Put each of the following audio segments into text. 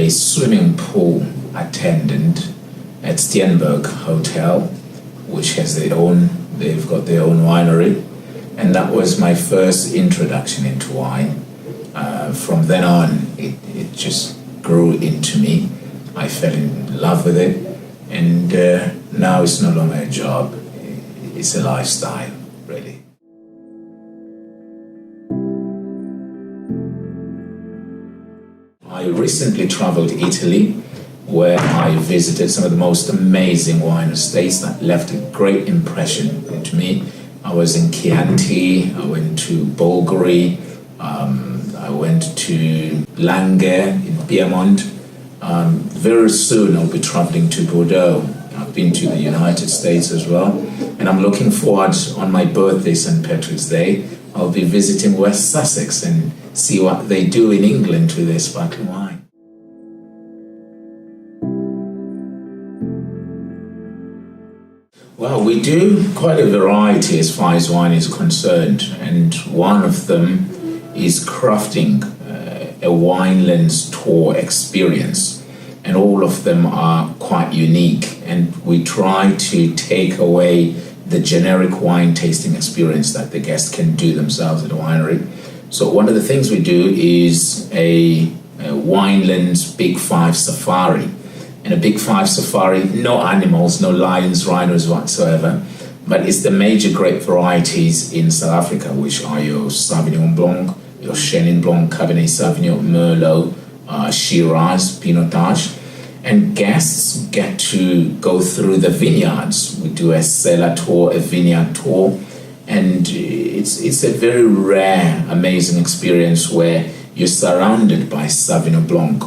a swimming pool attendant at Steenberg Hotel, which has they've got their own winery. And that was my first introduction into wine. From then on, it just grew into me. I fell in love with it. And now it's no longer a job. It's a lifestyle, really. I recently traveled to Italy, where I visited some of the most amazing wine estates that left a great impression into me. I was in Chianti, I went to Bolgheri, I went to Langhe in Piedmont. Very soon I'll be traveling to Bordeaux. I've been to the United States as well. And I'm looking forward, on my birthday, St. Patrick's Day, I'll be visiting West Sussex and see what they do in England with their sparkling wine. Well, we do quite a variety as far as wine is concerned, and one of them is crafting a winelands tour experience, and all of them are quite unique, and we try to take away the generic wine tasting experience that the guests can do themselves at a winery. So one of the things we do is a winelands Big Five safari. In a Big Five safari, no animals, no lions, rhinos whatsoever, but it's the major grape varieties in South Africa, which are your Sauvignon Blanc, your Chenin Blanc, Cabernet Sauvignon, Merlot, Shiraz, Pinotage. And guests get to go through the vineyards. We do a cellar tour, a vineyard tour, and it's a very rare, amazing experience where you're surrounded by Sauvignon Blanc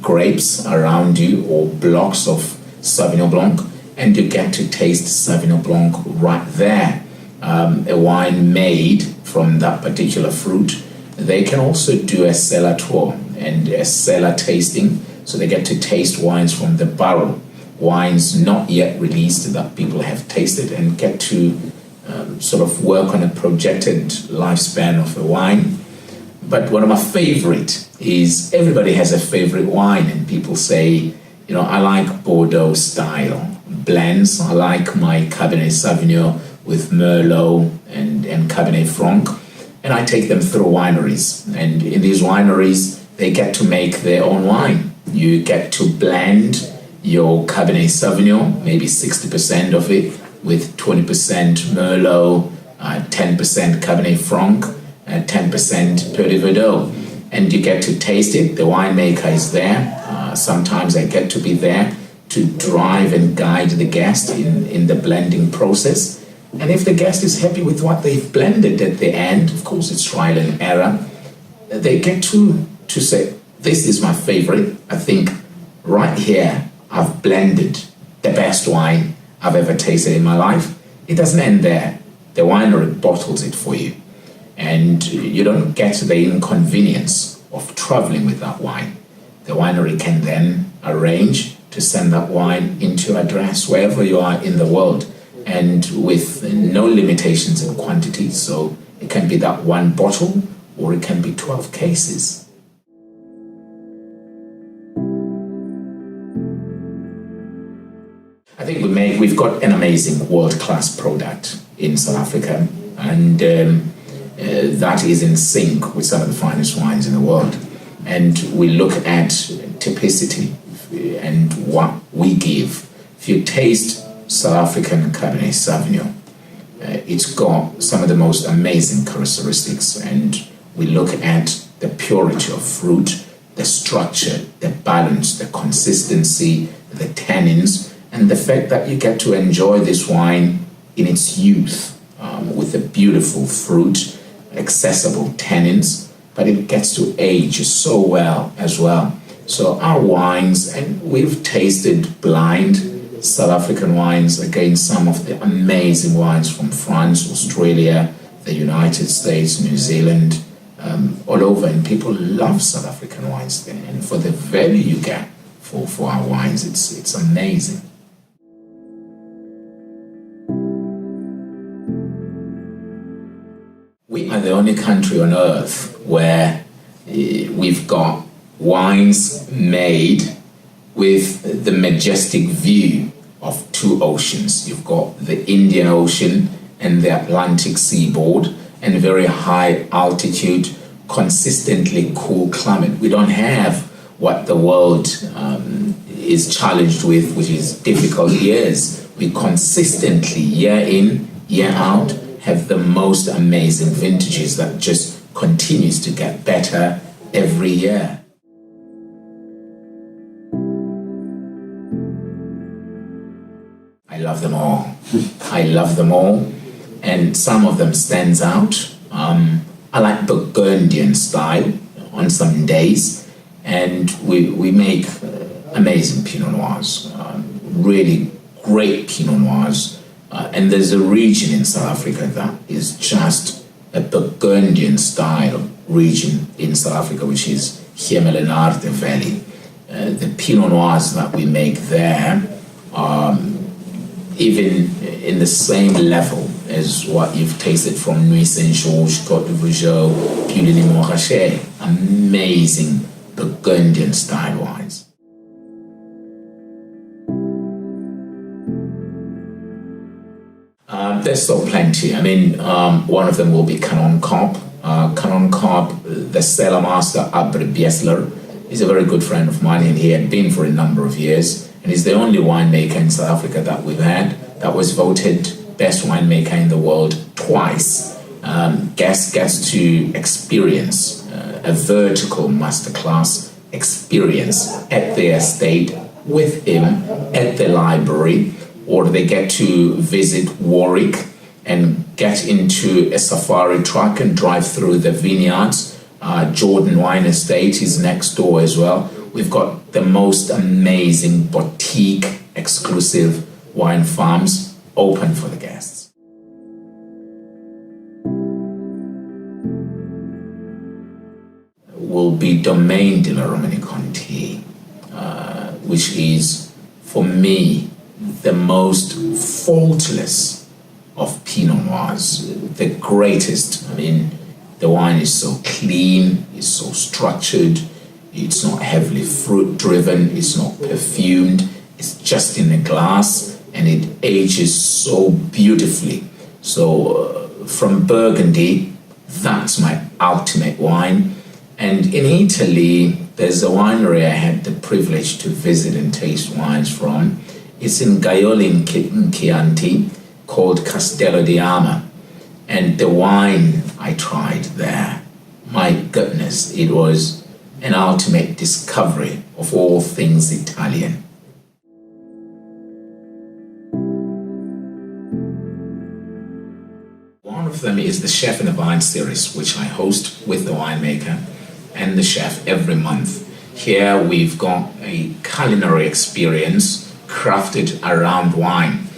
grapes around you, or blocks of Sauvignon Blanc, and you get to taste Sauvignon Blanc right there, a wine made from that particular fruit. They can also do a cellar tour and a cellar tasting, so they get to taste wines from the barrel, wines not yet released that people have tasted, and get to sort of work on a projected lifespan of a wine. But one of my favorite is, everybody has a favorite wine, and people say, I like Bordeaux style blends. I like my Cabernet Sauvignon with Merlot and Cabernet Franc. And I take them through wineries. And in these wineries, they get to make their own wine. You get to blend your Cabernet Sauvignon, maybe 60% of it, with 20% Merlot, 10% Cabernet Franc, 10% Petit Verdot, and you get to taste it. The winemaker is there. Sometimes I get to be there to drive and guide the guest in the blending process. And if the guest is happy with what they've blended at the end, of course it's trial and error, they get to say, this is my favorite. I think right here I've blended the best wine I've ever tasted in my life. It doesn't end there. The winery bottles it for you. And you don't get the inconvenience of traveling with that wine. The winery can then arrange to send that wine into your address wherever you are in the world, and with no limitations in quantity. So it can be that one bottle, or it can be 12 cases. I think we've got an amazing world-class product in South Africa, and that is in sync with some of the finest wines in the world. And we look at typicity and what we give. If you taste South African Cabernet Sauvignon, it's got some of the most amazing characteristics, and we look at the purity of fruit, the structure, the balance, the consistency, the tannins, and the fact that you get to enjoy this wine in its youth, with a beautiful fruit, accessible tannins, but it gets to age so well as well. So our wines, and we've tasted blind South African wines against some of the amazing wines from France, Australia, the United States, New Zealand, all over, and people love South African wines there. And for the value you get for our wines, it's amazing. We are the only country on earth where we've got wines made with the majestic view of two oceans. You've got the Indian Ocean and the Atlantic seaboard, and very high altitude, consistently cool climate. We don't have what the world is challenged with, which is difficult years. We consistently, year in, year out, have the most amazing vintages that just continues to get better every year. I love them all. I love them all, and some of them stands out. I like Burgundian style on some days, and we make amazing Pinot Noirs, really great Pinot Noirs. And there's a region in South Africa that is just a Burgundian style region in South Africa, which is Hemelenard Valley. The Pinot Noirs that we make there are even in the same level as what you've tasted from Nuit Saint-Georges, Côte de Vougeot, Puy-de-Limon-Rachet. Amazing Burgundian style wines. There's still plenty. I mean, one of them will be Canon Cop. Canon Cop, the cellar master, Albert Biesler, is a very good friend of mine, and he had been for a number of years. And he's the only winemaker in South Africa that we've had that was voted best winemaker in the world twice. Guest gets to experience a vertical masterclass experience at the estate with him at the library, or they get to visit Warwick and get into a safari truck and drive through the vineyards. Jordan Wine Estate is next door as well. We've got the most amazing boutique exclusive wine farms open for the guests. Will be Domaine de la Romanée-Conti, which is, for me, the most faultless of Pinot Noirs, the greatest. I mean, the wine is so clean, it's so structured, it's not heavily fruit driven, it's not perfumed, it's just in a glass, and it ages so beautifully. So from Burgundy, that's my ultimate wine. And in Italy, there's a winery I had the privilege to visit and taste wines from. It's in Gaiole in Chianti, called Castello di Ama. And the wine I tried there, my goodness, it was an ultimate discovery of all things Italian. One of them is the Chef in the Vine series, which I host with the winemaker and the chef every month. Here we've got a culinary experience crafted around wine.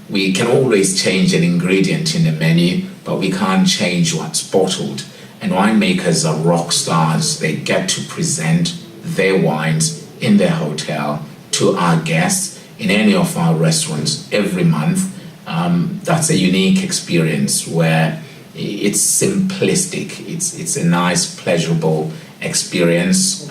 We can always change an ingredient in the menu, but we can't change what's bottled. And winemakers are rock stars. They get to present their wines in their hotel to our guests in any of our restaurants every month. That's a unique experience where it's simplistic. It's a nice, pleasurable experience.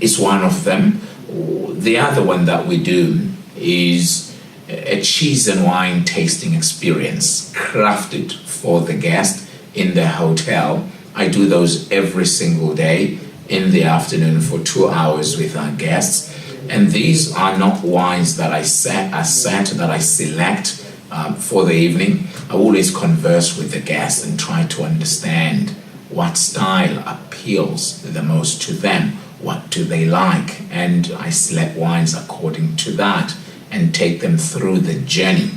It's one of them. The other one that we do is a cheese and wine tasting experience crafted for the guest in the hotel. I do those every single day in the afternoon for 2 hours with our guests. And these are not wines that I select for the evening. I always converse with the guests and try to understand what style appeals the most to them. What do they like? And I select wines according to that and take them through the journey.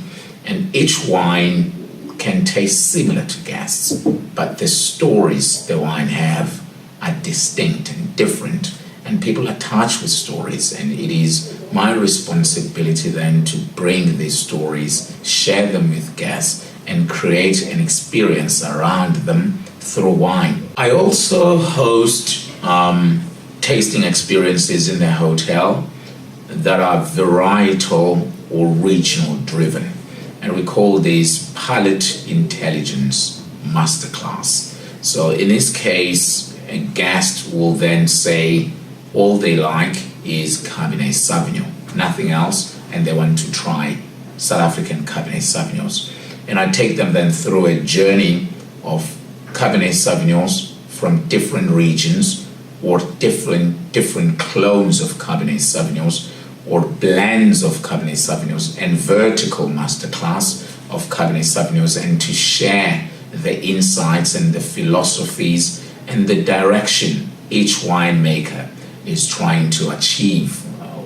And each wine can taste similar to guests, but the stories the wine have are distinct and different, and people are touched with stories, and it is my responsibility then to bring these stories, share them with guests, and create an experience around them through wine. I also host tasting experiences in the hotel that are varietal or regional driven. And we call these Palate Intelligence Masterclass. So in this case, a guest will then say, all they like is Cabernet Sauvignon, nothing else, and they want to try South African Cabernet Sauvignons. And I take them then through a journey of Cabernet Sauvignons from different regions, or different clones of Cabernet Sauvignons, or blends of Cabernet Sauvignons, and vertical masterclass of Cabernet Sauvignons, and to share the insights and the philosophies and the direction each winemaker is trying to achieve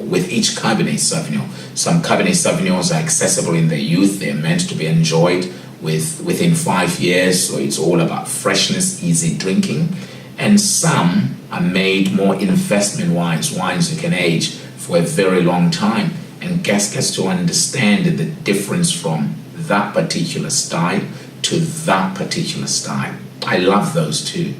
with each Cabernet Sauvignon. Some Cabernet Sauvignons are accessible in their youth. They're meant to be enjoyed within 5 years, so it's all about freshness, easy drinking. And some are made more investment wines you can age for a very long time, and guests get to understand the difference from that particular style to that particular style. I love those too.